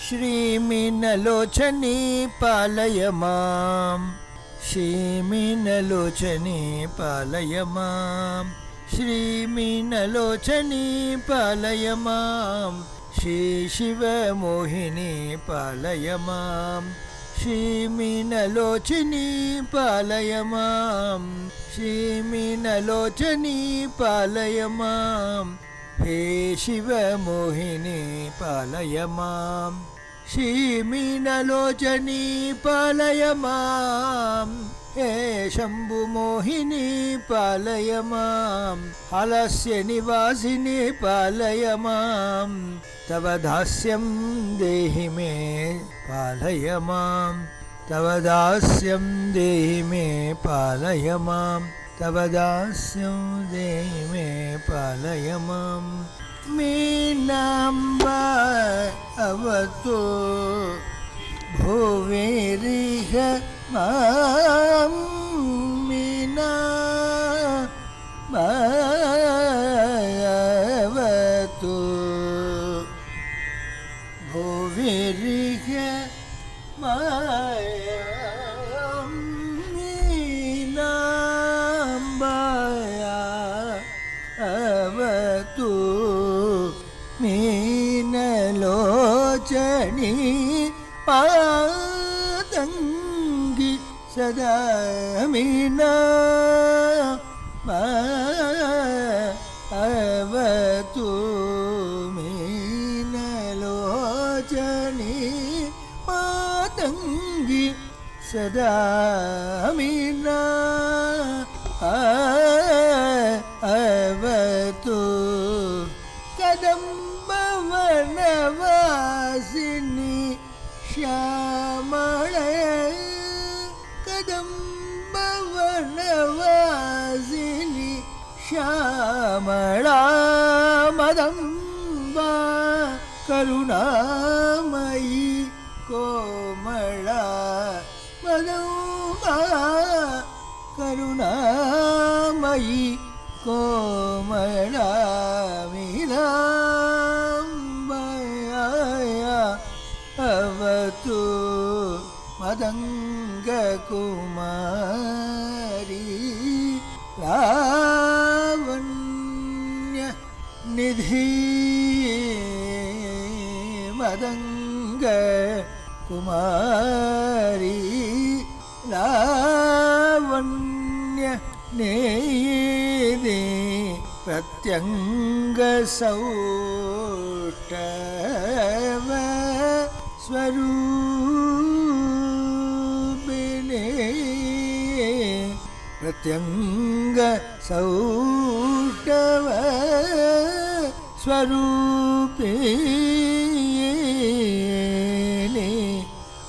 श्रीमीनलोचनी पालय मां श्रीमीनलोचनी पालय मां श्रीमीनलोचनी पालय मां श्रीशिवमोहिनी पालय मां श्रीमीनलोचनी पालय मां श्रीमीनलोचनी पालय मां हे शिवमोहिनी पालय मां श्रीमीनलोचनी पालय मां हे शम्भुमोहिनी पालय मां हलस्य निवासिनी पालय मां तव दास्यं देहि मे पालय मां तव दास्यं देहि मे पालय मां तव दास्यं देहि मे पालय मां मीनाम्बा अवतु भुविरिह मां मीनाम्बा अवतु भुविरिह मां मीनाम्बा अवतु मीनलोचनी पातङ्गी सदा मीनाम्बा अवतु मीनलोचनी पातङ्गी सदा मीनाम्बा अवतु कदम्बवनवासिनी श्यामळे कदम्बवनवासिनी श्यामळा मदम्बा करुणामयी कोमला मदम्बा करुणामयी कोमला मीनाम्बा अवतु मदङ्गकुमारी लावण्य निधि मदङ्गकुमारी लावण्य निधि प्रत्यङ्गसौष्ठव स्वरूपिणी प्रत्यङ्गसौष्ठव स्वरूपिणी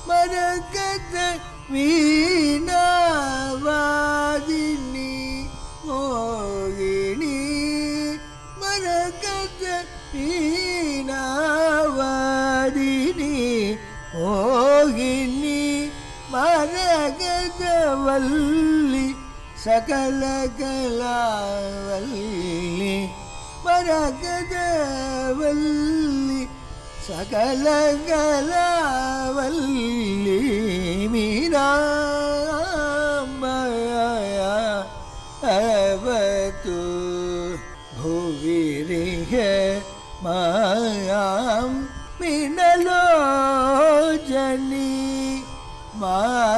मरकत वीणावादिनी मोहिनी मरकत वीणावादिनी मोहिनी मरकतवल्ली सकल कलावल्ली मरकतवल्ली सकल कलावल्ली मीनाम्बा अवतु भुविरिह मां मीनलोचनी मातङ्गी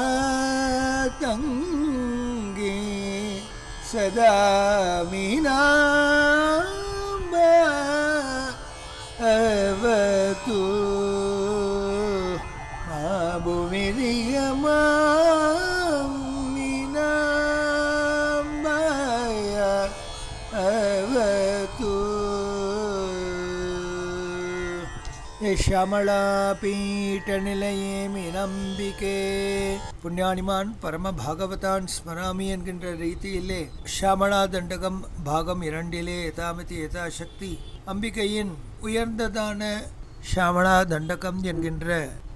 सदा मीनाम्बा अवतु भुविरिह मां मीनाम्बा अवतु श्यामलापीठनिलये मीनाम्बिके புண்ணியானிமான் பரம பாகவதான் ஸ்மராமி என்கின்ற ரீதியிலே ஷியாமளா தண்டகம் பாகம் 2 யதாமதி யதாசக்தி அம்பிகையின் உயர்ந்ததான ஷியாமளா தண்டகம் என்கின்ற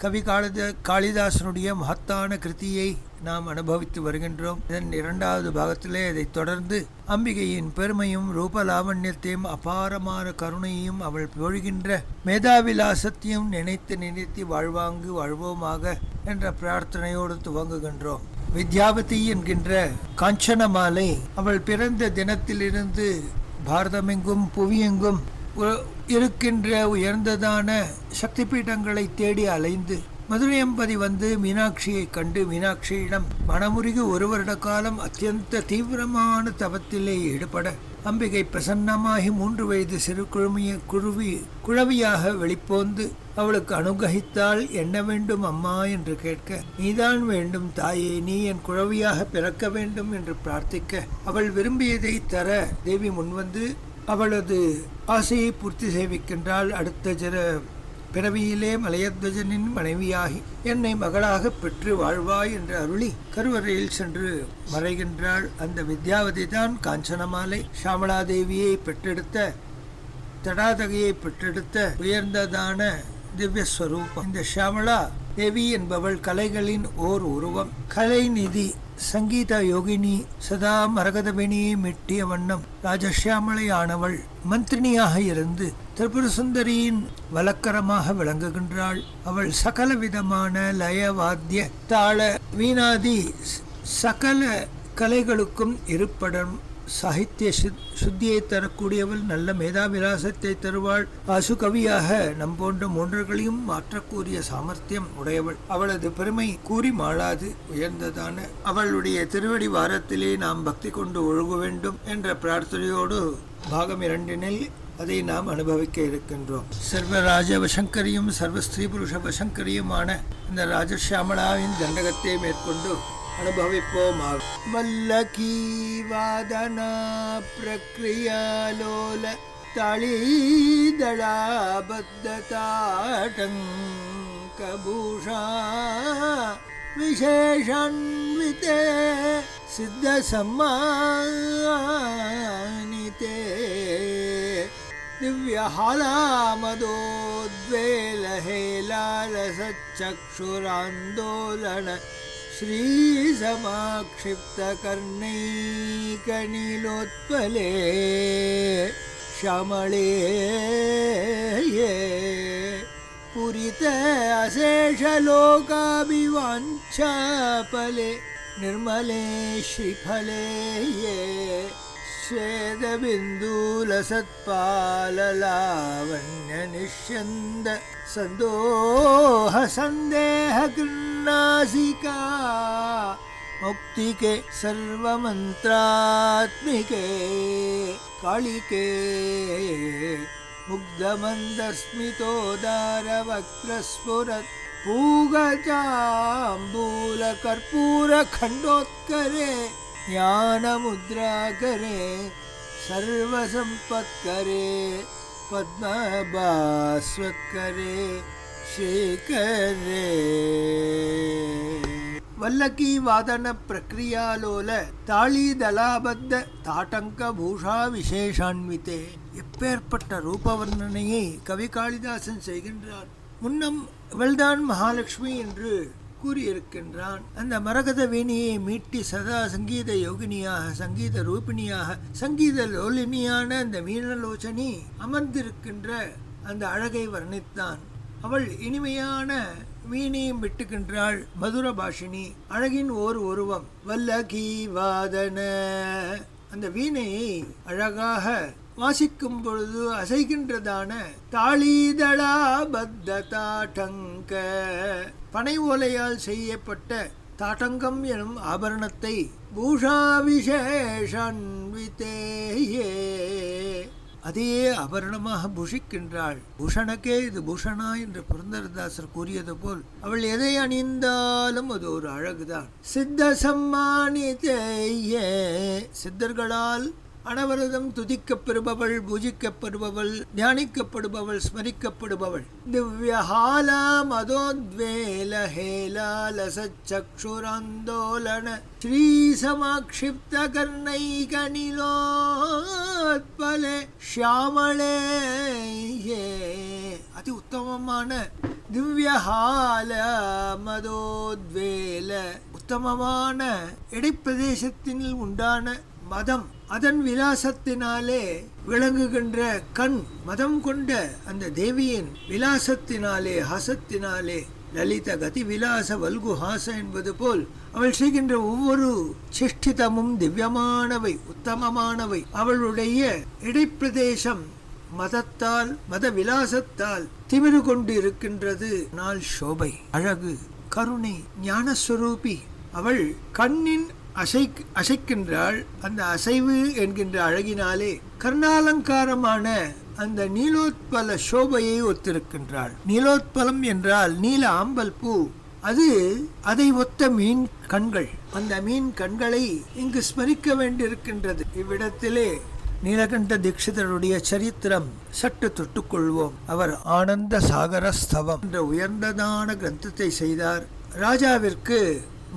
கவி காளிதாசனுடைய மகத்தான கிருதியை நாம் அனுபவித்து வருகின்றோம். இதன் இரண்டாவது பாகத்திலே இதைத் தொடர்ந்து அம்பிகையின் பெருமையும் ரூபலாவண்யத்தையும் அபாரமான கருணையையும் அவள் பொழிகின்ற மேதாவிலாசத்தையும் நினைத்து நினைத்து வாழ்வோமாக என்ற பிரார்த்தனையோடு துவங்குகின்றோம். வித்யாவதி என்கின்ற காஞ்சனமாலை அவள் பிறந்த தினத்திலிருந்து பாரதமெங்கும் புவியெங்கும் இருக்கின்ற உயர்ந்ததான சக்தி பீடங்களை தேடி அலைந்து மதுரையம்பதி வந்து மீனாட்சியை கண்டு மீனாட்சியிடம் மனமுருகி ஒரு வருட காலம் அத்தியந்த தீவிரமான தவத்திலே ஈடுபட அம்பிகை பிரசன்னமாகி 3 வயது சிறு குழவியாக வெளிப்போந்து அவளுக்கு அனுகிரகித்தால் என்ன வேண்டும் அம்மா என்று கேட்க, நீதான் வேண்டும் தாயே, நீ என் குழவியாக பிறக்க வேண்டும் என்று பிரார்த்திக்க அவள் விரும்பியதை தர தேவி முன்வந்து அவளது ஆசையை பூர்த்தி செய்விக்கின்றாள். அடுத்த பிறவியிலே மலையத்வஜனின் மனைவியாகி என்னை மகளாக பெற்று வாழ்வாய் என்று அருளி கருவறையில் சென்று மறைகின்றாள். அந்த வித்யாவதி தான் காஞ்சனமாலை. ஷாமளாதேவியை பெற்றெடுத்த தடாதகையை பெற்றெடுத்த உயர்ந்ததான திவ்யஸ்வரூபம். இந்த ஷாமளா தேவி என்பவள் கலைகளின் ஓர் உருவம், கலைநிதி, சங்கீத யோகினி, சதா மரகதவேணியை மெட்டிய வண்ணம் ராஜஷியாமளை ஆனவள் மந்திரினியாக இருந்து திரிபுர சுந்தரியின் வலக்கரமாக விளங்குகின்றாள். அவள் சகல விதமான லயவாத்திய தாள வீணாதி சகல கலைகளுக்கும் இருப்படம். சாகித்ய சுத்தியை தரக்கூடியவள், நல்ல மேதாவிலாசத்தை தருவாள். ஆசுகவியாக நம் போன்ற மூன்றர்களையும் மாற்றக்கூடிய சாமர்த்தியம் உடையவள். அவளது பெருமை கூறி மாளாது உயர்ந்ததான அவளுடைய திருவடி வாரத்திலே நாம் பக்தி கொண்டு ஒழுக வேண்டும் என்ற பிரார்த்தனையோடு பாகம் 2 அதை நாம் அனுபவிக்க இருக்கின்றோம். சர்வராஜ வசங்கரியும் சர்வஸ்திரீ புருஷ வசங்கரியுமான இந்த ராஜஷியாமளாவின் தண்டகத்தை மேற்கொண்டு அனுபவிப்போமாக. வல்லகீ வாதனா பிரக்ரியாலோல தளீதளாபத்ததாடங்கபூஷா விசேஷான்விதே சித்த சம்மானிதே திவ்யஹாலாமதோத்வேலஹேலாரசச்சக்ஷுராந்தோலன श्रीसमाक्षिप्तकर्णैकनीलोत्पले श्यामळे पुरित अशेषलोकाभिवाञ्छाफले निर्मले श्रीफले श्वेदबिन्दुलसत्पाललावण्यनिष्यन्द सन्दोह सन्देह नासिका मुक्तिके सर्वमन्त्रात्मिके कालिके मुग्धमन्दस्मितोदारवक्त्रस्फुरत् पूगचाम्बूलकर्पूरखण्डोत्करे ज्ञानमुद्राकरे सर्वसम्पत्करे पद्मभास्वत्करे शेखरे வல்லக்கி வாதன பிரக்ரியாலோல தாளி தலாபத்த தாட்டங்க பூஷா விசேஷான்வித்தே. எப்பேற்பட்ட ரூபவர்ணனையை கவி காளிதாசன் செய்கின்றார். முன்னம் இவள்தான் மகாலட்சுமி என்று கூறியிருக்கின்றான். அந்த மரகத வீணியை மீட்டி சதா சங்கீத யோகினியாக, சங்கீத ரூபிணியாக, சங்கீத லோலினியான அந்த மீனலோச்சனி அமர்ந்திருக்கின்ற அந்த அழகை வர்ணித்தான். அவள் இனிமையான வீணையும் விட்டுகின்றாள். மதுர பாஷினி, அழகின் ஓர் உருவம். வல்லகி வாதன, அந்த வீணையை அழகாக வாசிக்கும் பொழுது அசைகின்றதான தாளீதளா பத்த தாட்டங்க, பனை ஓலையால் செய்யப்பட்ட தாட்டங்கம் எனும் ஆபரணத்தை பூஷா விசேஷான்விதேயே, அதையே ஆபரணமாக பூஷிக்கின்றாள். பூஷணக்கே இது பூஷணா என்று புரந்தரதாசர் கூறியது போல் அவள் எதை அணிந்தாலும் அது ஒரு அழகுதான். சித்த சம்மானிதேயே, சித்தர்களால் அனவரதம் துதிக்கப்பெறுபவள், பூஜிக்கப்படுபவள், தியானிக்கப்படுபவள், ஸ்மரிக்கப்படுபவள். திவ்யஹாலா மதோத்வேல ஹேலாலசச்சக்ஷுராந்தோலன ஸ்ரீசமாக்ஷிப்த கர்ணைகநிலோத்பலே ஷியாமளே, அதி உத்தமமான திவ்யஹால மதோத்வேல, உத்தமமான இடைப்பிரதேசத்தில் உண்டான மதம், அதன் விலாசத்தினாலே விளங்குகின்ற கண், மதம் கொண்ட அந்த தேவியின் விலாசத்தினாலே, ஹாசத்தினாலே, லலித கதி விலாச வல்குஹாச என்பது போல் அவள் செய்கின்ற ஒவ்வொரு சிஷ்டிதமும் திவ்யமானவை, உத்தமமானவை. அவளுடைய இடைப்பிரதேசம் மதத்தால், மத விலாசத்தால் திமிரு கொண்டு இருக்கின்றது. நாள் சோபை, அழகு, கருணை, ஞானஸ்வரூபி. அவள் கண்ணின் அசைக்கின்றாள். அந்த அசைவு என்கின்ற அழகினாலே கர்ணாலங்காரமான அந்த நீலோத்பல சோபையை ஒத்திருக்கின்றாள். நீலோத்பலம் என்றால் நீல ஆம்பல் பூ. அது அதை ஒத்த மீன் கண்கள். அந்த மீன் கண்களை இங்கு ஸ்மரிக்க வேண்டியிருக்கின்றது. இவ்விடத்திலே நீலகண்ட தீட்சிதருடைய சரித்திரம் சற்று தொட்டுக்கொள்வோம். அவர் ஆனந்த சாகர ஸ்தவம் என்ற உயர்ந்ததான கிரந்தத்தை செய்தார். ராஜாவிற்கு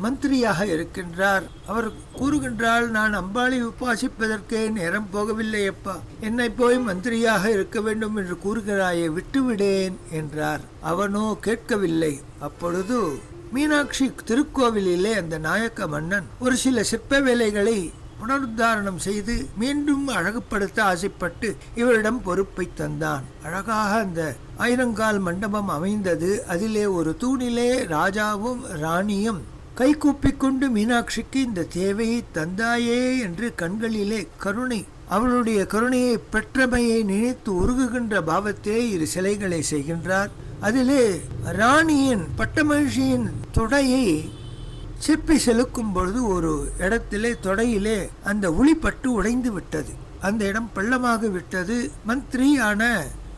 மந்திரியாக இருக்கின்றார். அவர் கூறுகின்றார், நான் அம்பாளை உபாசிப்பதற்கே நேரம் போகவில்லை அப்பா, என்னை போய் மந்திரியாக இருக்க வேண்டும் என்று கூறுகிறாயே, விட்டுவிடேன் என்றார். அவனோ கேட்கவில்லை. அப்பொழுது மீனாட்சி திருக்கோவிலிலே அந்த நாயக்க மன்னன் ஒரு சில சிற்ப வேலைகளை புனருத்தாரணம் செய்து மீண்டும் அழகுபடுத்த ஆசைப்பட்டு இவரிடம் பொறுப்பை தந்தான். அழகாக அந்த 1000 மண்டபம் அமைந்தது. அதிலே ஒரு தூணிலே ராஜாவும் ராணியும் கை கூப்பிக்கொண்டு மீனாட்சிக்கு இந்த தேவையை தந்தாயே என்று கண்களிலே கருணை, அவளுடைய கருணையை பெற்றமையை நினைத்து உருகுகின்ற பாவத்திலே இரு சிலைகளை செய்கின்றார். அதிலே ராணியின் பட்டமகிழ்ச்சியின் தொடையை சிப்பி செலுக்கும் பொழுது ஒரு இடத்திலே தொடையிலே அந்த உளிப்பட்டு உடைந்து விட்டது. அந்த இடம் பள்ளமாக விட்டது. மந்திரியான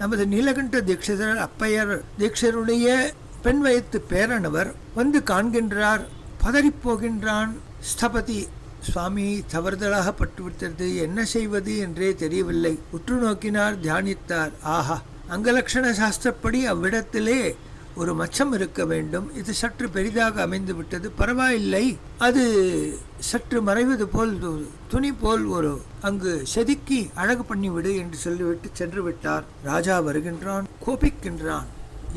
நமது நீலகண்ட தீட்சிதர், அப்பையர் தீட்சருடைய பெண் வயத்து பேரனவர் வந்து காண்கின்றார். பதறிப்போகின்றான். ஸ்தபதி, சுவாமி தவறுதலாக பட்டுவிட்டது, என்ன செய்வது என்றே தெரியவில்லை. உற்று நோக்கினார், தியானித்தார். ஆஹா, அங்கலட்சண சாஸ்திரப்படி அவ்விடத்திலே ஒரு மச்சம் இருக்க வேண்டும். இது சற்று பெரிதாக அமைந்து விட்டது, பரவாயில்லை, அது சற்று மறைவது போல் துணி போல் ஒரு அங்கு செதுக்கி அழகு பண்ணிவிடு என்று சொல்லிவிட்டு சென்று விட்டார். ராஜா வருகின்றான், கோபிக்கின்றான்.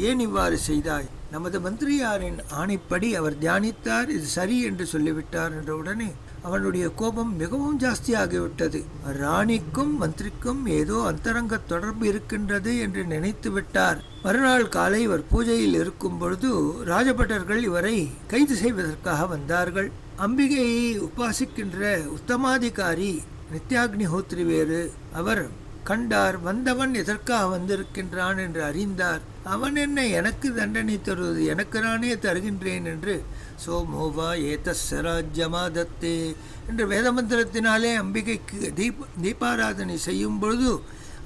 ஏன் இவ்வாறு செய்தாய்? நமது மந்திரியாரின் ஆணைப்படி அவர் தியானித்தார், இது சரி என்று சொல்லிவிட்டார் என்ற உடனே அவனுடைய கோபம் மிகவும் ஜாஸ்தியாகிவிட்டது. ராணிக்கும் மந்திரிக்கும் ஏதோ அந்தரங்க தொடர்பு இருக்கின்றது என்று நினைத்து விட்டார். மறுநாள் காலை இவர் பூஜையில் இருக்கும் பொழுது ராஜபட்டர்கள் இவரை கைது செய்வதற்காக வந்தார்கள். அம்பிகையை உபாசிக்கின்ற உத்தமாதிகாரி நித்யாக்னிஹோத்ரி வேறு. அவர் கண்டார். வந்தவன் எதற்காக வந்திருக்கின்றான் என்று அறிந்தார். அவன் என்ன எனக்கு தண்டனை தருவது, எனக்கு நானே தருகின்றேன் என்று சோமோவா ஏதஸ்ய ராஜ்யமாதத்தே என்ற வேதமந்திரத்தினாலே அம்பிகைக்கு தீபாராதனை செய்யும் பொழுது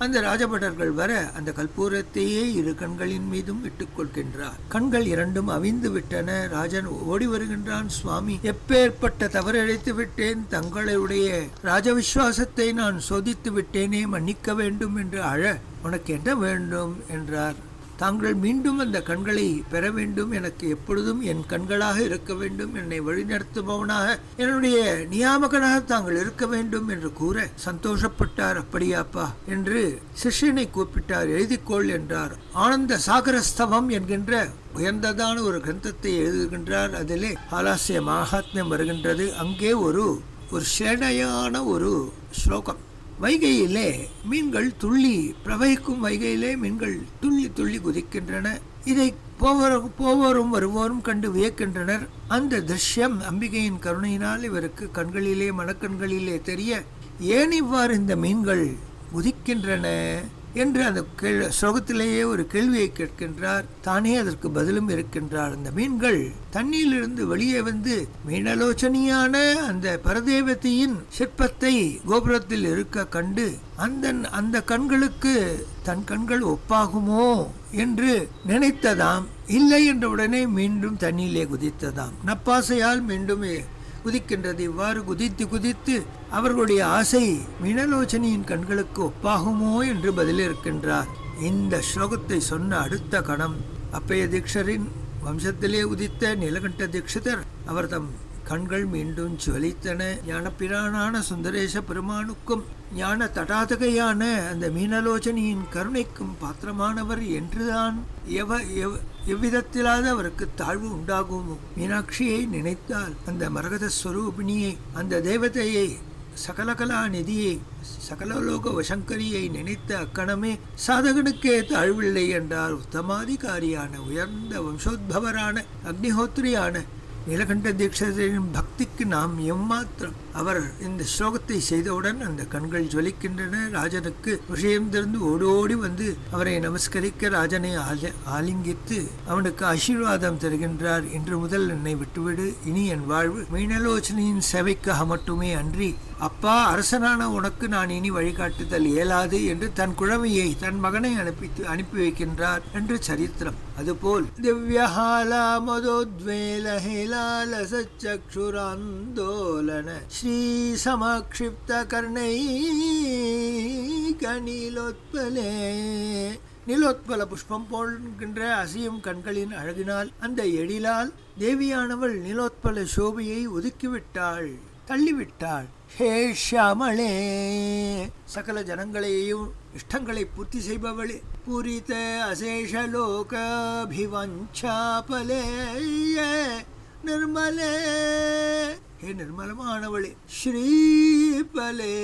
அந்த ராஜபட்டர்கள் வர அந்த கற்பூரத்தையே இரு கண்களின் மீதும் இட்டுக் கொள்கின்றார். கண்கள் இரண்டும் அவிந்து விட்டன. ராஜன் ஓடி வருகின்றான். சுவாமி, எப்பேற்பட்ட தவறிழைத்து விட்டேன், தங்களுடைய ராஜவிஸ்வாசத்தை நான் சோதித்து விட்டேனே, மன்னிக்க வேண்டும் என்று அழ, உனக்கு என்ன வேண்டும் என்றார். தாங்கள் மீண்டும் அந்த கண்களை பெற வேண்டும், எனக்கு எப்பொழுதும் என் கண்களாக இருக்க வேண்டும், என்னை வழிநடத்துபவனாக, என்னுடைய நியாமகனாக தாங்கள் இருக்க வேண்டும் என்று கூற சந்தோஷப்பட்டார். அப்படியாப்பா என்று சிஷ்யனை கூப்பிட்டார். எழுதிக்கொள் என்றார். ஆனந்த சாகரஸ்தவம் என்கின்ற உயர்ந்ததான ஒரு கிரந்தத்தை எழுதுகின்றார். அதிலே ஆலாசிய மகாத்மியம் வருகின்றது. அங்கே ஒரு சிலையான ஒரு ஸ்லோகம். வைகையிலே மீன்கள் துள்ளி பிரவகிக்கும், வைகையிலே மீன்கள் துள்ளி துள்ளி குதிக்கின்றன. இதை போவோரும் வருவோரும் கண்டு வியக்கின்றனர். அந்த திருஷ்யம் அம்பிகையின் கருணையினால் இவருக்கு கண்களிலே, மனக்கண்களிலே தெரிய, ஏன் இவ்வாறு இந்த மீன்கள் குதிக்கின்றன என்று அந்த ஸ்லோகத்திலேயே ஒரு கேள்வியை கேட்கின்றார். தானே அதற்கு பதிலும் இருக்கின்றார். அந்த மீன்கள் தண்ணீரிலிருந்து வெளியே வந்து மீனலோச்சனியான அந்த பரதேவதியின் சிற்பத்தை கோபுரத்தில் இருக்க கண்டு அந்த கண்களுக்கு தன் கண்கள் ஒப்பாகுமோ என்று நினைத்ததாம். இல்லை என்ற உடனே மீண்டும் தண்ணீரிலே குதித்ததாம். நப்பாசையால் மீண்டும் குதிக்கின்றது. இவ்வாறு குதித்து குதித்து அவர்களுடைய ஆசை மீனலோச்சனியின் கண்களுக்கு ஒப்பாகுமோ என்று பதிலிருக்கின்றார். இந்த ஸ்லோகத்தை சொன்ன அடுத்த கணம் அப்பைய தீட்சரின் வம்சத்திலே உதித்த நீலகண்ட தீட்சிதர் அவர் தம் கண்கள் மீண்டும் ஜுவலித்தன. ஞானப்பிரானான சுந்தரேச பெருமானுக்கும் ஞான தடாதகையான அந்த மீனலோச்சனியின் கருணைக்கும் பாத்திரமானவர் என்றுதான் எவ்விதத்திலாவது அவருக்கு தாழ்வு உண்டாகுமோ? மீனாட்சியை நினைத்தால், அந்த மரகத ஸ்வரூபிணியை, அந்த தேவதையை, சகலகலா நிதியை, சகலலோக வசங்கரியை நினைத்த அக்கணமே சாதகனுக்கே தாழ்வில்லை என்றார். உத்தமாதிகாரியான உயர்ந்த வம்சோத்பவரான அக்னிஹோத்ரியான நீலகண்ட தீட்சிதரின் பக்திக்கு நாம் எம்மாத்திரம். அவர் இந்த ஸ்லோகத்தை செய்தவுடன் அந்த கண்கள் ஜொலிக்கின்றன. ராஜனுக்கு விஷயம் தெரிந்து ஓடோடி வந்து அவரை நமஸ்கரிக்க ராஜனை ஆலிங்கித்து அவனுக்கு ஆசீர்வாதம் தருகின்றார். இன்று முதல் என்னை விட்டுவிடு, இனி என் வாழ்வு மீனலோச்சனியின் சேவைக்காக மட்டுமே அன்றி அப்பா அரசனான உனக்கு நான் இனி வழிகாட்டுதல் இயலாது என்று தன் குழந்தையை, தன் மகனை அனுப்பி வைக்கின்றார் என்று சரித்திரம். அதுபோல் திவ்யஹாலா மதோத்வேல ஹேலால சச்சக்ஷுராந்தோலன ஸ்ரீ சமக்ஷிப்த கர்ணை கனிலோத்பலே. நீலோத்பல புஷ்பம் போல்கின்ற அசையும் கண்களின் அழகினால், அந்த எழிலால் தேவியானவள் நீலோத்பல சோபையை ஒதுக்கிவிட்டாள், தள்ளிவிட்டாள். ஹே ஷியாமளே, சகல ஜனங்களையும் இஷ்டங்களை பூர்த்தி செய்பவளே, பூரித அசேஷலோகாபிவஞ்சாபலே நிர்மலே, ஹே நிர்மலமானவளே, ஸ்ரீபலே,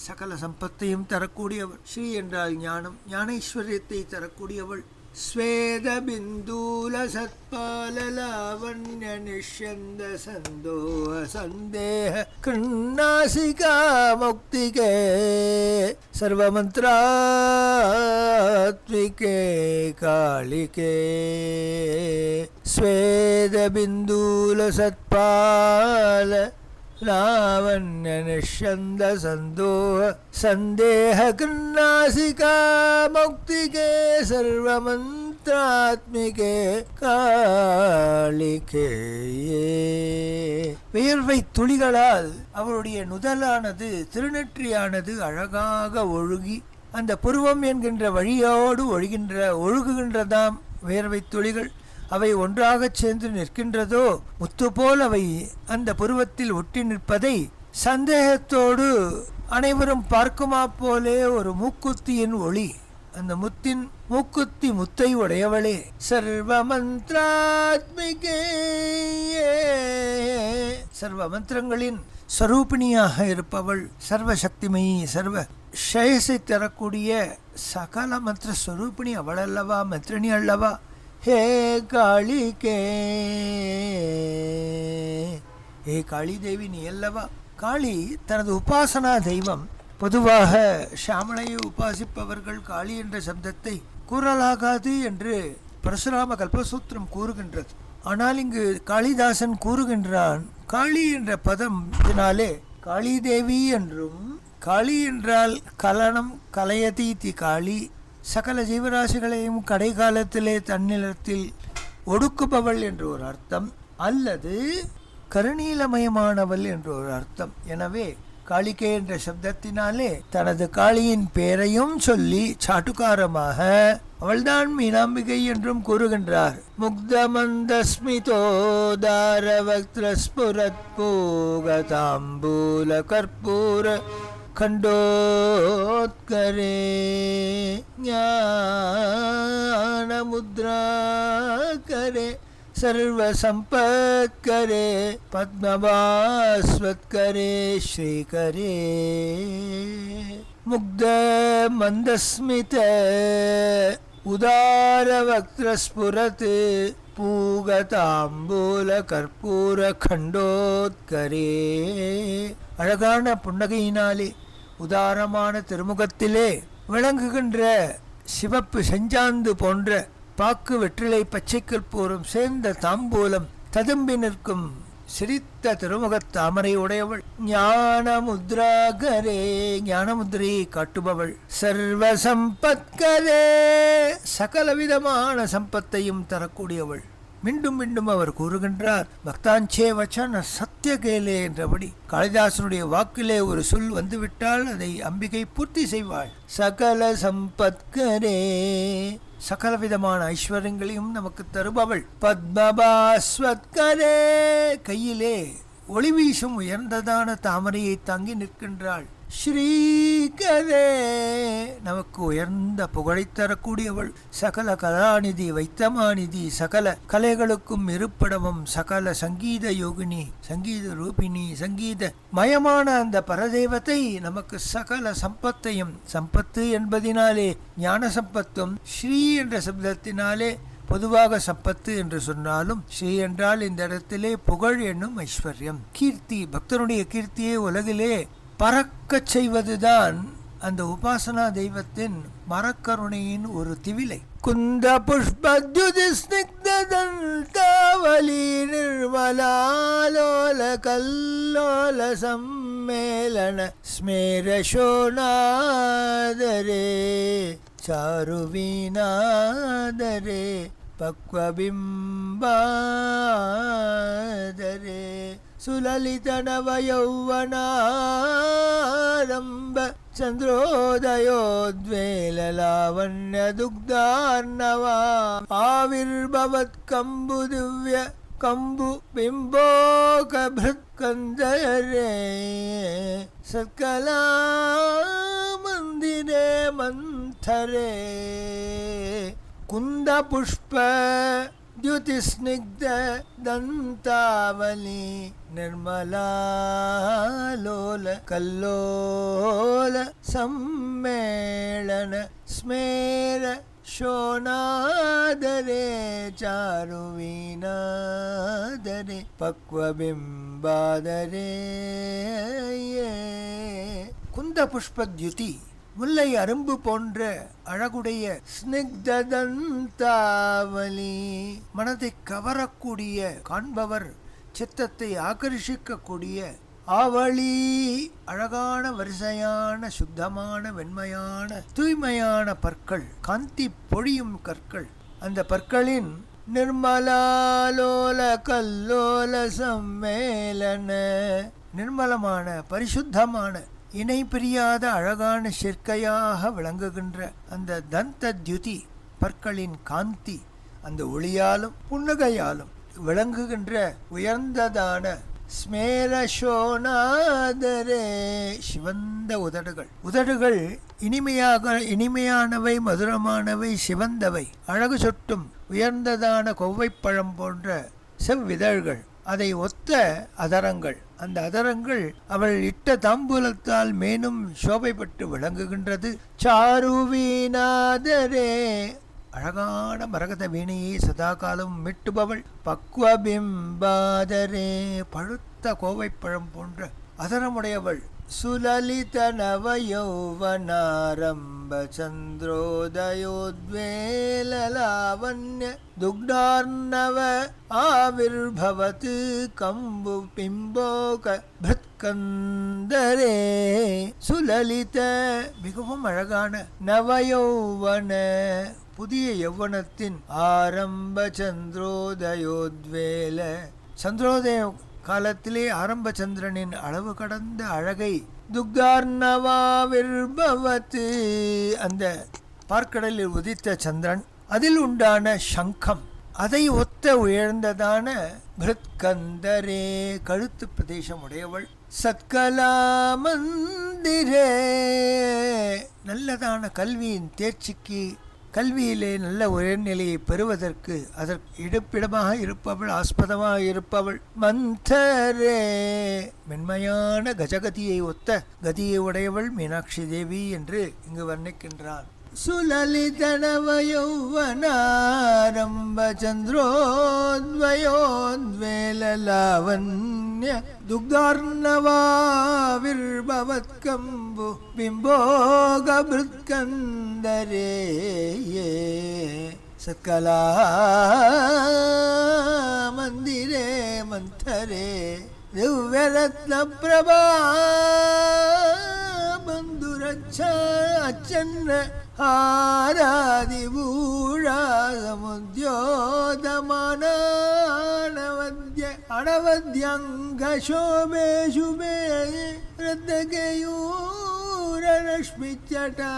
சகல சம்பத்தையும் தரக்கூடியவள். ஸ்ரீ என்றால் ஞானம், ஞானேஸ்வரியத்தை தரக்கூடியவள். ஸ்வேத பிந்தூல சத்பால லாவண்ய நிஷ்யந்த சந்தோஹ சந்தேஹ கிருண்ணாசிகா முக்திகே சர்வமந்த்ராத்மிகே காளிகே. ஸ்வேத பிந்தூல சத்பால லாவண்ய நிஷ்யந்த சந்தோஹ சந்தேஹ கிருண்ணாசிகா முக்திகே சர்வமந்த்ராத்மிகே காளிகே. வியர்வை துளிகளால் அவருடைய நுதலானது, திருநெற்றியானது அழகாக ஒழுகி அந்த புருவம் என்கின்ற வழியோடு ஒழுகுகின்றதாம் வியர்வை துளிகள். அவை ஒன்றாகச் சேர்ந்து நிற்கின்றதோ முத்து போல் அவை அந்த புருவத்தில் ஒட்டி நிற்பதை சந்தேகத்தோடு அனைவரும் பார்க்குமா போலே ஒரு மூக்குத்தியின் ஒளி. அந்த முத்தின் மூக்குத்தி முத்தை உடையவளே, சர்வ மந்திராத்மிகே, சர்வ மந்திரங்களின் ஸ்வரூபிணியாக இருப்பவள், சர்வசக்திமயி, சர்வ ஷேயஸை தரக்கூடிய சகல மந்திர ஸ்வரூபிணி அவள் அல்லவா, மந்திரணி அல்லவா. ஹே காளிகே, ஹே காளி தேவி நீ அல்லவா. காளி தனது உபாசனா தெய்வம். பொதுவாக ஷியாமளையை உபாசிப்பவர்கள் காளி என்ற சப்தத்தை கூறலாகாது என்று பரசுராம கல்பசூத்திரம் கூறுகின்றது. ஆனால் இங்கு காளிதாசன் கூறுகின்றான், காளி என்ற பதத்தினாலே காளி தேவி என்றும், காளி என்றால் கலனம் கலயதீதி காளி, சகல ஜீவராசிகளையும் கடைகாலத்திலே தன்னிலத்தில் ஒடுக்குபவள் என்று ஒரு அர்த்தம், அல்லது கருணீலமயமானவள் என்று ஒரு அர்த்தம். எனவே காளிகே என்ற சப்தத்தினாலே தனது காளியின் பெயரையும் சொல்லி சாட்டுக்காரமாக அவள்தான் மீனாம்பிகை என்றும் கூறுகின்றார். முக்தமந்தஸ்மிதோதாரவக்த்ரஸ்புரத் பூகதாம்பூல கற்பூர खंडोत्करे ज्ञानमुद्राकरे सर्वसंपत्करे पद्मवास्वत्करे श्रीकरे मुग्ध मंदस्मित उदारवक्त्रस्फुरत् பூகதாம்பூல கற்பூர கண்டோத்கரே. அழகான புன்னகையினாலே உதாரமான திருமுகத்திலே விளங்குகின்ற சிவப்பு செஞ்சாந்து போன்ற பாக்கு வெற்றிலை பச்சை கற்பூரம் சேர்ந்த தாம்பூலம் ததும்பி நிற்கும் சிரித்த திருமுகத் தாமரை உடையவள். ஞான முத்ராகரே, ஞான முத்திரையை காட்டுபவள். சர்வ சம்பத்கரே, சகலவிதமான சம்பத்தையும் தரக்கூடியவள். மீண்டும் மீண்டும் அவர் கூறுகின்றார், பக்தாஞ்சே வச்சன சத்திய கேலே என்றபடி காளிதாசனுடைய வாக்கிலே ஒரு சொல் வந்துவிட்டால் அதை அம்பிகை பூர்த்தி செய்வாள். சகல சம்பத்கரே, சகல விதமான ஐஸ்வர்யங்களையும் நமக்கு தருபவள். பத்மபாஸ்வத்கரே, கையிலே ஒளி வீசும் உயர்ந்ததான தாமரையை தாங்கி நிற்கின்றாள். ஸ்ரீகரே, நமக்கு உயர்ந்த புகழை தரக்கூடியவள். சகல கலாநிதி வைத்தமாநிதி, சகல கலைகளுக்கும் இருப்பிடமும், சகல சங்கீத யோகினி, சங்கீத ரூபிணி, சங்கீத மயமான அந்த பரதேவத்தை நமக்கு சகல சம்பத்தையும், சம்பத்து என்பதினாலே ஞான சம்பத்தும், ஸ்ரீ என்ற சப்தத்தினாலே பொதுவாக சம்பத்து என்று சொன்னாலும் ஸ்ரீ என்றால் இந்த இடத்திலே புகழ் என்னும் ஐஸ்வர்யம். கீர்த்தி, பக்தனுடைய கீர்த்தியை உலகிலே பறக்கச் செய்வதுதான் அந்த உபாசனா தெய்வத்தின் மரக்கருணையின் ஒரு திவிலை. குந்த புஷ்பத்யுதி ஸ்னிக்ததந்தாவலி நிர்மலாலோல கல்லோல சம்மேளன ஸ்மேரசோநாதரே சாருவீநாதரே பக்வபிம்பாதரே சுலலித நவ யௌவனாரம்ப சந்திரோதயோத்வேல லாவண்ய துக்தார்ணவா ஆவிர்பவத் கம்பு திவ்ய கம்பு பிம்போக பிருத்கந்தரே சத்கலா மந்திரே மந்தரே குந்த புஷ்ப द्युतिस्निग्ध दंतावली निर्मलालोल कल्लोल सम्मेलन स्मेर शोनादरे चारुवीनादरे पक्वबिंबादरे कुंद पुष्पद्युति முல்லை அரும்பு போன்ற அழகுடைய ஸ்னிக்ததந்தாவலி, மனதை கவரக்கூடிய, காண்பவர் சித்தத்தை ஆகர்ஷிக்கக்கூடிய ஆவளி, அழகான வரிசையான சுத்தமான வெண்மையான தூய்மையான பற்கள், காந்தி பொழியும் கற்கள். அந்த பற்களின் நிர்மலாலோல கல்லோல சம்மேளன, நிர்மலமான பரிசுத்தமான இணை பிரியாத அழகான சிற்கையாக விளங்குகின்ற அந்த தந்த தியுதி, பற்களின் காந்தி, அந்த ஒளியாலும் புன்னகையாலும் விளங்குகின்ற உயர்ந்ததான ஸ்மேரசோநாதரே, சிவந்த உதடுகள். உதடுகள் இனிமையானவை, மதுரமானவை, சிவந்தவை, அழகு சொட்டும் உயர்ந்ததான கொவ்வைப்பழம் போன்ற செவ்விதழ்கள், அதை ஒத்த அதரங்கள். அந்த அதரங்கள் அவள் இட்ட தாம்பூலத்தால் மேலும் சோபைப்பட்டு விளங்குகின்றது. சாருவீநாதரே, அழகான மரகத வீணையை சதா காலம் மீட்டுபவள். பக்வபிம்பாதரே, பழுத்த கோவைப்பழம் போன்ற அதரமுடையவள். சுலலித நவ யௌவனாரம்ப சந்திரோதயோத்வேல லாவண்ய துக்டார்ணவ ஆவிர்பவத் கம்பு பிம்போக பிருத்கந்தரே. சுலலித, மிகவும் அழகான, நவயௌவன, புதிய யௌவனத்தின் ஆரம்ப சந்திரோதயோத்வேல, சந்திரோதய காலத்திலே ஆரம்ப சந்திரனின் அளவு கடந்த அழகை. துக்தார்ணவாவிர்பவத், அந்த பார்க்கடலில் உதித்த சந்திரன், அதில் உண்டான சங்கம், அதை ஒத்த உயர்ந்ததான பிருத்கந்தரே, கழுத்து பிரதேசம் உடையவள். சத்கலா மந்திரே, நல்லதான கல்வியின் தேர்ச்சிக்கு, கல்வியிலே நல்ல உயர்நிலையை பெறுவதற்கு அதற்கு இருப்பிடமாக இருப்பவள், ஆஸ்பதமாக இருப்பவள். மந்தரே, மென்மையான கஜகதியை ஒத்த கதியை உடையவள் மீனாட்சி தேவி என்று இங்கு வர்ணிக்கின்றான். சுலலித நவ யௌவனாரம்ப சந்திரோத்வயோத்வேல லாவண்ய துக்தார்ணவாவிர்பவத் கம்பு பிம்போக பிருத்கந்தரே சத்கலா மந்திரே மந்தரே திவ்யரத்ன பிரபா பந்துரச்ச அச்சன்ன ஆராதி பூஷா समुद्योतमानानवद्य अनवद्यङ्गशोभे शुभे रश्मिचटा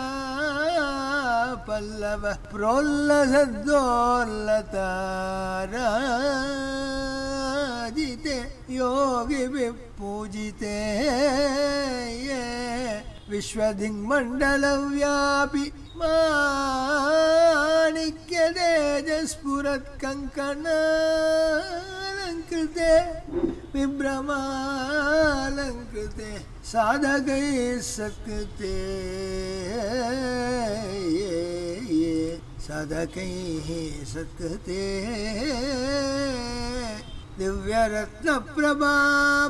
पल्लव प्रोल्लसद्दोल्लताराजिते योगी विपूजिते विश्वदिङ्मण्डलव्यापि माणिक्यतेजस्फुरत्कङ्कणालङ्कृते विभ्रमालङ्कृते साधकैः सत्कृते साधकैः सत्कृते दिव्यरत्नप्रभा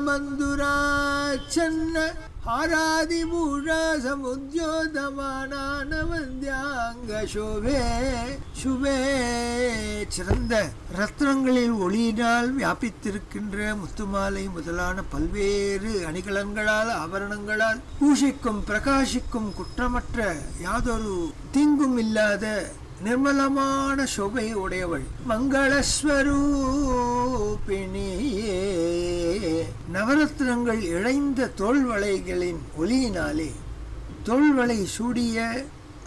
मन्दुराच्छन्न हारादिभूषा समुद्योतमानानवद्याङ्गशोभे शुभे சிறந்த ரத்னங்களில் ஒளியினால் வியாபித்திருக்கின்ற முத்துமாலை முதலான பல்வேறு அணிகலன்களால் ஆபரணங்களால் பூஷிக்கும் பிரகாசிக்கும் குற்றமற்ற யாதொரு தீங்கும் இல்லாத நிர்மலமான சோபை உடையவள் மங்களஸ்வரூபிணியே. நவரத்னங்கள் இழைந்த தோள்வளைகளின் ஒளியினாலே தோள்வளை சூடிய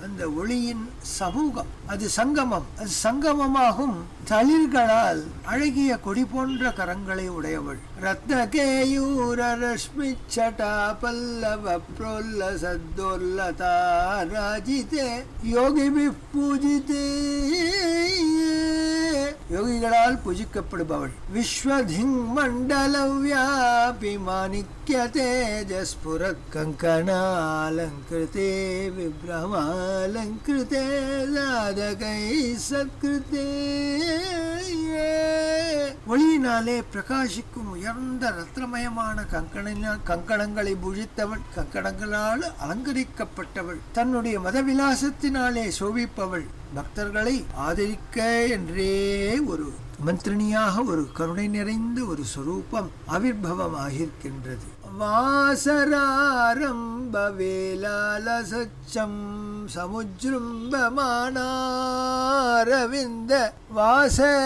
அந்த ஒளியின் சமூகம் அது சங்கமம், அது சங்கமமாகும் தளிர்களால் அழகிய கொடி போன்ற கரங்களை உடையவள். ரத்னகேயூர ரஷ்மிச்சடா பல்லவ ப்ரோல்லசத்தோல்லதாராஜிதே யோகிபி பூஜிதே யோகிகளால் பூஜிக்கப்படுபவள். விஸ்வதிங் மண்டல வியாபி மாணிக்ய தேஜஸ்புரத் கங்கணாலங்கிருதே விப்ரமாலங்கிருதே சாதகை சத்கிருதே. ஒளியினாலே பிரகாசிக்கும் உயர்ந்த ரத்னமயமான கங்கணங்களை பூஜித்தவள், கங்கணங்களால் அலங்கரிக்கப்பட்டவள், தன்னுடைய மதவிலாசத்தினாலே சோபிப்பவள், பக்தர்களை ஆதரிக்க என்றே ஒரு மந்திரணியாக ஒரு கருணை நிறைந்த ஒரு சொரூபம் ஆவிர்பவமாகிருக்கின்றது. வாசராரம்ப வேலாலசச்சம் சமுஜ்ரும்பமானாரவிந்த வாசராரம்ப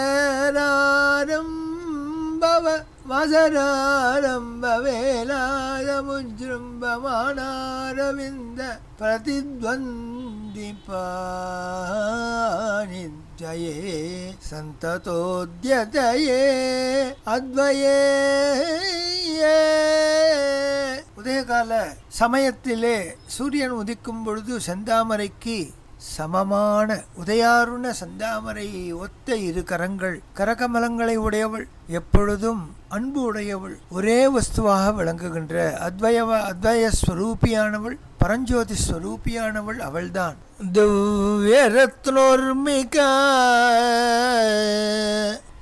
வேலாசமுஜ்ரும்பமானாரவிந்த பிரதித்வந்திபானித்யயே சந்ததோத்யதயே அத்வயே. உதயகால சமயத்திலே சூரியன் உதிக்கும் பொழுது செந்தாமரைக்கு சமமான உதயாருண செந்தாமரையை ஒத்த இரு கரங்கள், கரகமலங்களை உடையவள், எப்பொழுதும் அன்பு உடையவள், ஒரே வஸ்துவாக விளங்குகின்ற அத்வய ஸ்வரூபியானவள், பரஞ்சோதி ஸ்வரூபியானவள் அவள்தான். திவ்யரத்னோர்மிகா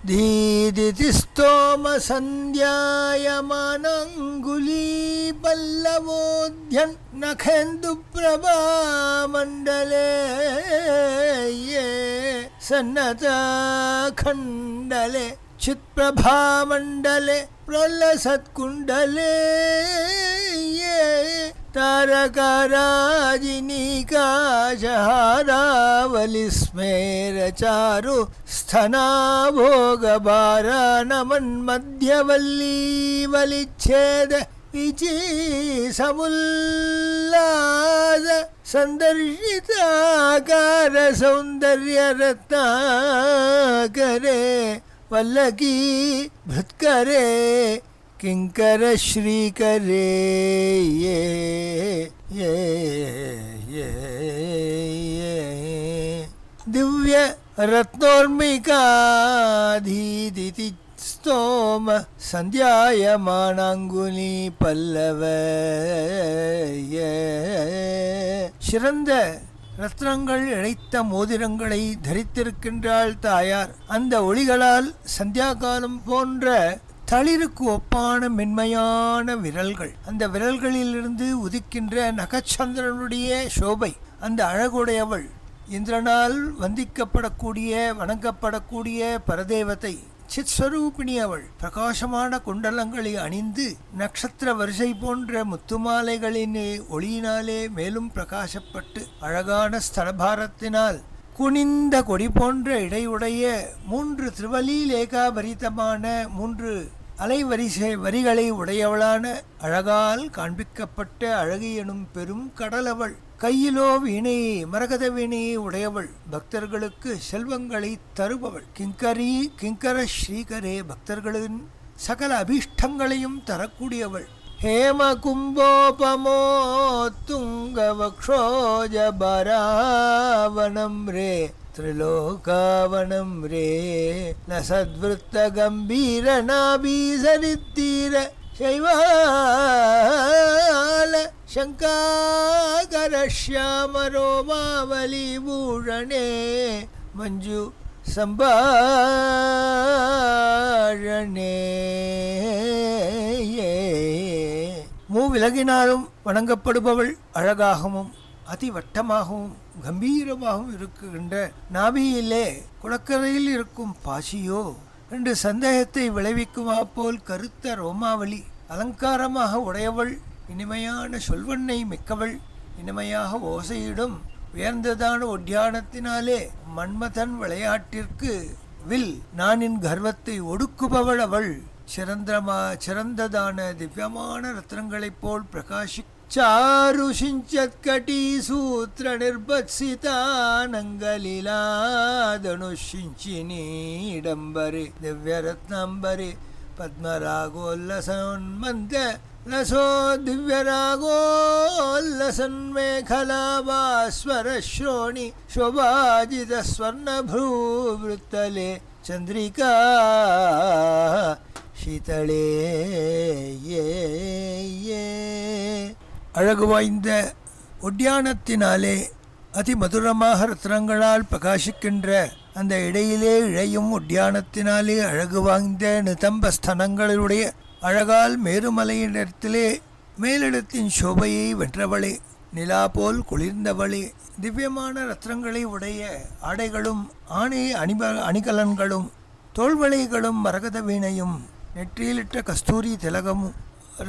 தீதிதி ஸ்தோம சந்தியாயமானங்குலீ பல்லவோத்யன் நகேந்து பிரபா மண்டலே சன்னதா கண்டலே சித்பிரபா மண்டலே பிரலசத்குண்டலே तारकाराजिनीकाशहारावलिस्मेरचारु स्थनाभोगभारानमन्मध्यवल्लीवलिच्छेद विचिसमुल्लास सन्दर्शिताकारसौन्दर्यरत्नाकरे वल्लकी भृत्करे किंकर श्रीकरे ये ये ये ये दिव्य रत्नोर्मिकाधीदिति स्तोम संध्यायमानांगुली पल्लव. சிறந்த ரத்னங்கள் இழைத்த மோதிரங்களை தரித்திருக்கின்றாள் தாயார். அந்த ஒளிகளால் சந்தியாகாலம் போன்ற தளிருக்கு ஒப்பான மென்மையான விரல்கள், அந்த விரல்களிலிருந்து உதிக்கின்ற நகச்சந்திரனுடைய சோபை, அந்த அழகுடையவள், இந்திரனால் வந்திக்கப்படக்கூடிய வணங்கப்படக்கூடிய பரதேவதை, சித்ஸ்வரூபிணி அவள். பிரகாசமான குண்டலங்களை அணிந்து நட்சத்திர வரிசை போன்ற முத்துமாலைகளின் ஒளியினாலே மேலும் பிரகாசப்பட்டு அழகான ஸ்தலபாரத்தினால் குனிந்த கொடி போன்ற இடையுடைய 3 திருவலீலேகாபரிதமான 3 அலைவரிசை வரிகளை உடையவளான அழகால் காண்பிக்கப்பட்ட அழகு எனும் பெரும் கடலவள். கையிலோ வீணை மரகத வீணையை உடையவள். பக்தர்களுக்கு செல்வங்களை தருபவள். கிங்கர ஸ்ரீகரே, பக்தர்களின் சகல அபீஷ்டங்களையும் தரக்கூடியவள். ஹேம கும்போபமோ துங்கவக்ஷோஜபராவனம் ரே திரிலோகாவனம் ரே லசத்விருத்த கம்பீர நாபீசரித்தீர சைவால சங்காகர ஷ்யாம ரோமாவலி பூஷணே மஞ்சு சம்பாழனே. மூவிலகினாலும் வணங்கப்படுபவள். அழகாகவும் அதிவட்டமாகவும் கம்பீரமாகவும் இருக்குகின்ற நாபியிலே குளக்கரையில் இருக்கும் பாசியோ என்று சந்தேகத்தை விளைவிக்குமா போல் கருத்த ரோமாவலி அலங்காரமாக உடையவள். இனிமையான சொல்வண்ணை மிக்கவள். இனிமையாக ஓசையிடும் உயர்ந்ததான ஒட்டியானத்தினாலே மன்மதன் விளையாட்டிற்கு வில் நானின் கர்வத்தை ஒடுக்குபவள் அவள். சிறந்ததான திவ்யமான ரத்னங்களைப் போல் பிரகாசிச்சாரு சிஞ்சத்கட்டி சூத்திர நிர்பத்சிதானங்கலிலாதனுஷிஞ்சினீடம்பரே திவ்யரத்னம்பரே பத்மராகோல்லசோன்மந்த லசோ திவ்யராகோல்லசன்மேகலாபாஸ்வரஸ்ரோணி சோபாஜித ஸ்வர்ணபூவృத்தலே சந்திரிகா சீதளே. அழகு வாய்ந்த ஒட்டியானத்தினாலே அதிமதுரமாக ரத்னங்களால் பிரகாசிக்கின்ற அந்த இடையிலே இழையும் ஒட்டியானத்தினாலே அழகு வாய்ந்த நிதம்பஸ்தனங்களுடைய அழகால் மேருமலையிடத்திலே மேலிடத்தின் சோபையை வென்றவளே, நிலா போல் குளிர்ந்தவளே, திவ்யமான ரத்னங்களை உடைய ஆடைகளும் அணிகலன்களும் தோள்வளைகளும் மரகத வீணையும் நெற்றியிலிட்ட கஸ்தூரி திலகமும்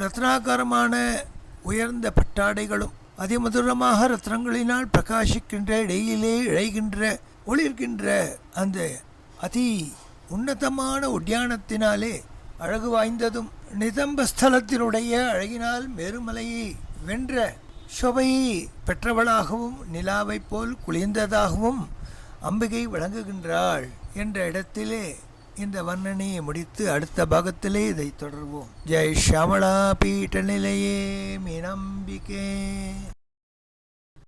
ரத்னாகாரமான உயர்ந்த பட்டாடைகளும் அதிமதுரமாக ரத்னங்களினால் பிரகாசிக்கின்ற இடையிலே இழைகின்ற ஒளிர்கின்ற அந்த அதி உன்னதமான உட்யானத்தினாலே அழகு வாய்ந்ததும் நிதம்பஸ்தலத்தினுடைய அழகினால் மேருமலையை வென்ற சோபையை பெற்றவளாகவும் நிலாவைப் போல் குளிர்ந்ததாகவும் அம்பிகை விளங்குகின்றாள் என்ற இடத்திலே இந்த வர்ணனையை முடித்து அடுத்த பாகத்திலே இதை தொடர்வோம். ஜெய் ஷியாமளா பீட்ட நிலையே மீனம்பிகே.